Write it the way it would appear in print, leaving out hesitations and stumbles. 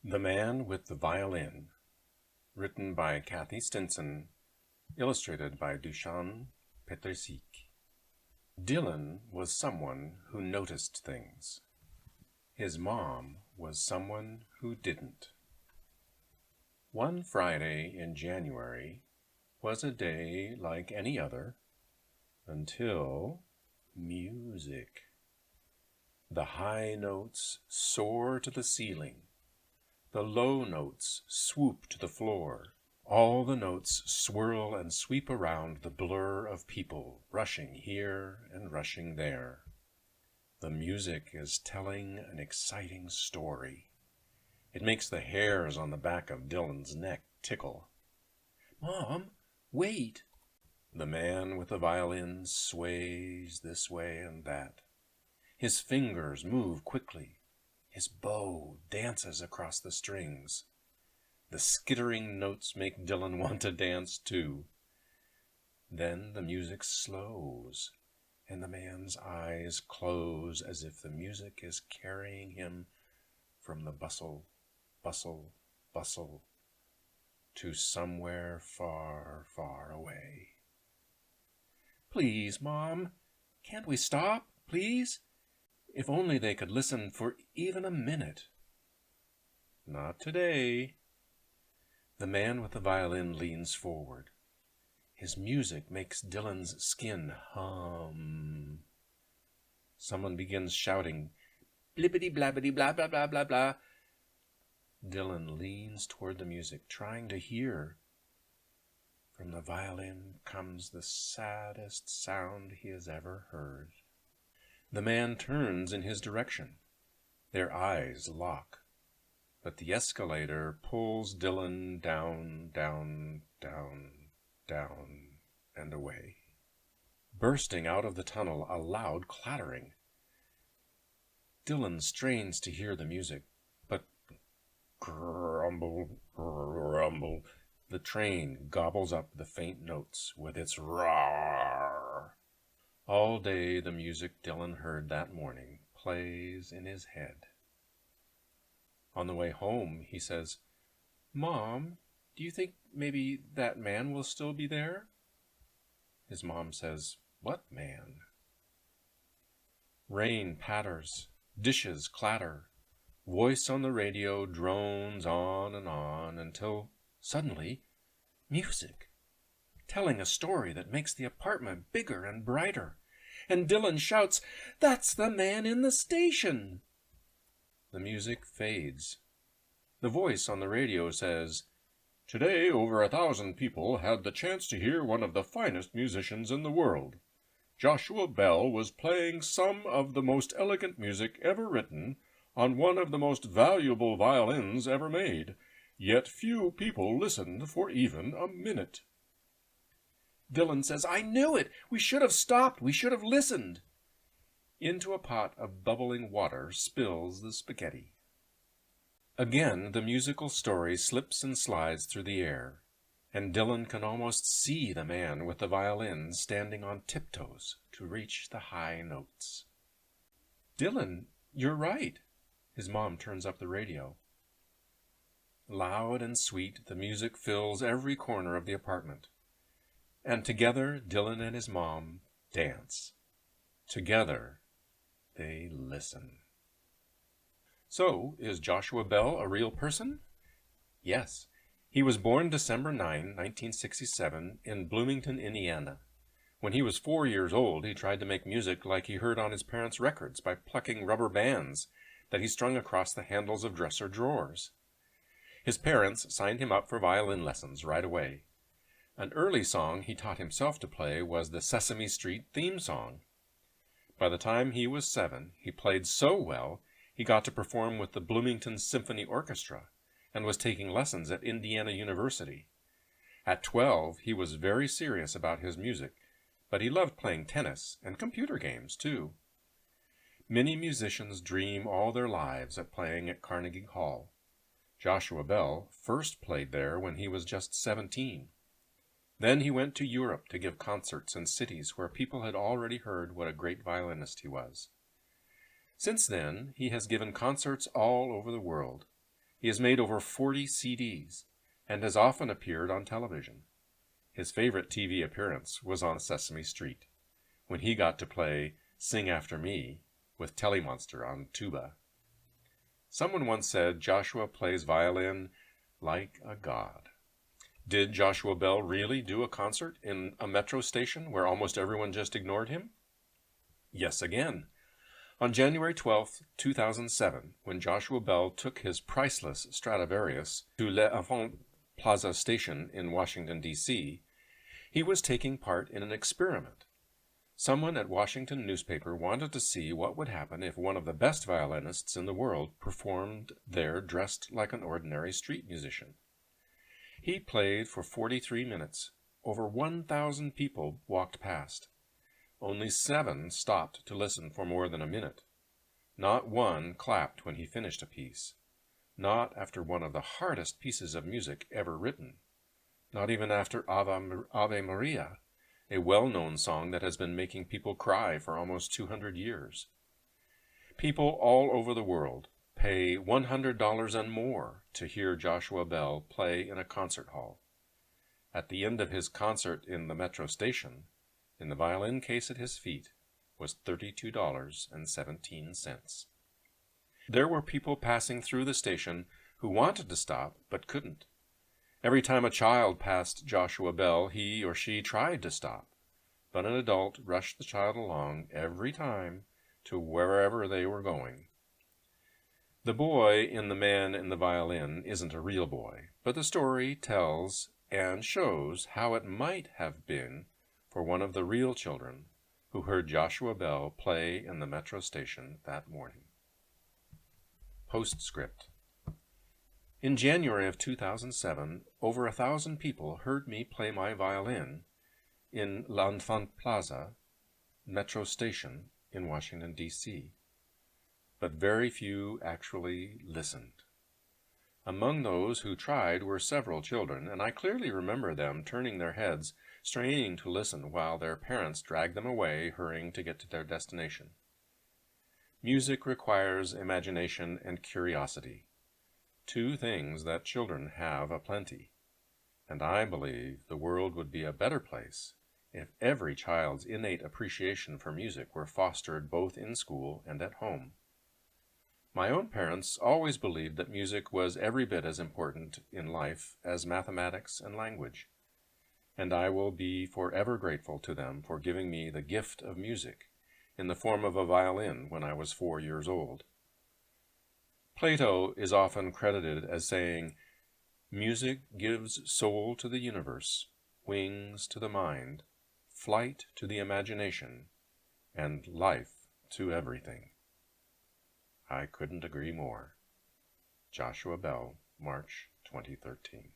The Man with the Violin, written by Kathy Stinson, illustrated by Dusan, Petricic. Dylan was someone who noticed things. His mom was someone who didn't. One Friday in January was a day like any other until music. The high notes soar to the ceiling. The low notes swoop to the floor. All the notes swirl and sweep around the blur of people, rushing here and rushing there. The music is telling an exciting story. It makes the hairs on the back of Dylan's neck tickle. "Mom, wait!" The man with the violin sways this way and that. His fingers move quickly. His bow dances across the strings. The skittering notes make Dylan want to dance too. Then the music slows, and the man's eyes close as if the music is carrying him from the bustle, bustle, bustle to somewhere far, far away. "Please, Mom, can't we stop, please? If only they could listen for even a minute." "Not today." The man with the violin leans forward. His music makes Dylan's skin hum. Someone begins shouting, "Blibbity-blabbity, blah, blah, blah, blah, blah." Dylan leans toward the music, trying to hear. From the violin comes the saddest sound he has ever heard. The man turns in his direction. Their eyes lock, but the escalator pulls Dylan down, down, down, down, and away. Bursting out of the tunnel, a loud clattering. Dylan strains to hear the music, but grumble, grumble, the train gobbles up the faint notes with its roar. All day the music Dylan heard that morning plays in his head. On the way home, he says, "Mom, do you think maybe that man will still be there?" His mom says, "What man?" Rain patters, dishes clatter, voice on the radio drones on and on until suddenly, music, telling a story that makes the apartment bigger and brighter. And Dylan shouts, "That's the man in the station!" The music fades. The voice on the radio says, "Today over 1,000 people had the chance to hear one of the finest musicians in the world. Joshua Bell was playing some of the most elegant music ever written on one of the most valuable violins ever made, yet few people listened for even a minute." Dylan says, "I knew it! We should have stopped! We should have listened!" Into a pot of bubbling water spills the spaghetti. Again the musical story slips and slides through the air, and Dylan can almost see the man with the violin standing on tiptoes to reach the high notes. "Dylan, you're right." His mom turns up the radio. Loud and sweet, the music fills every corner of the apartment. And together, Dylan and his mom dance. Together, they listen. So, is Joshua Bell a real person? Yes. He was born December 9, 1967, in Bloomington, Indiana. When he was 4 years old, he tried to make music like he heard on his parents' records by plucking rubber bands that he strung across the handles of dresser drawers. His parents signed him up for violin lessons right away. An early song he taught himself to play was the Sesame Street theme song. By the time he was 7, he played so well he got to perform with the Bloomington Symphony Orchestra and was taking lessons at Indiana University. At 12, he was very serious about his music, but he loved playing tennis and computer games too. Many musicians dream all their lives of playing at Carnegie Hall. Joshua Bell first played there when he was just 17. Then he went to Europe to give concerts in cities where people had already heard what a great violinist he was. Since then, he has given concerts all over the world. He has made over 40 CDs and has often appeared on television. His favorite TV appearance was on Sesame Street, when he got to play Sing After Me with Telemonster on tuba. Someone once said Joshua plays violin like a god. Did Joshua Bell really do a concert in a metro station where almost everyone just ignored him? Yes, again. On January 12, 2007, when Joshua Bell took his priceless Stradivarius to l'Enfant Plaza Station in Washington, D.C., he was taking part in an experiment. Someone at Washington newspaper wanted to see what would happen if one of the best violinists in the world performed there dressed like an ordinary street musician. He played for 43 minutes. Over 1,000 people walked past. Only 7 stopped to listen for more than a minute. Not one clapped when he finished a piece. Not after one of the hardest pieces of music ever written. Not even after Ave Maria, a well-known song that has been making people cry for almost 200 years. People all over the world pay $100 and more to hear Joshua Bell play in a concert hall. At the end of his concert in the metro station, in the violin case at his feet, was $32.17. There were people passing through the station who wanted to stop but couldn't. Every time a child passed Joshua Bell, he or she tried to stop, but an adult rushed the child along every time to wherever they were going. The boy in The Man in the Violin isn't a real boy, but the story tells and shows how it might have been for one of the real children who heard Joshua Bell play in the metro station that morning. Postscript. In January of 2007, over 1,000 people heard me play my violin in l'Enfant Plaza metro station in Washington, D.C., but very few actually listened. Among those who tried were several children, and I clearly remember them turning their heads, straining to listen while their parents dragged them away, hurrying to get to their destination. Music requires imagination and curiosity, 2 things that children have aplenty, and I believe the world would be a better place if every child's innate appreciation for music were fostered both in school and at home. My own parents always believed that music was every bit as important in life as mathematics and language, and I will be forever grateful to them for giving me the gift of music in the form of a violin when I was 4 years old. Plato is often credited as saying, "Music gives soul to the universe, wings to the mind, flight to the imagination, and life to everything." I couldn't agree more. Joshua Bell, March 2013.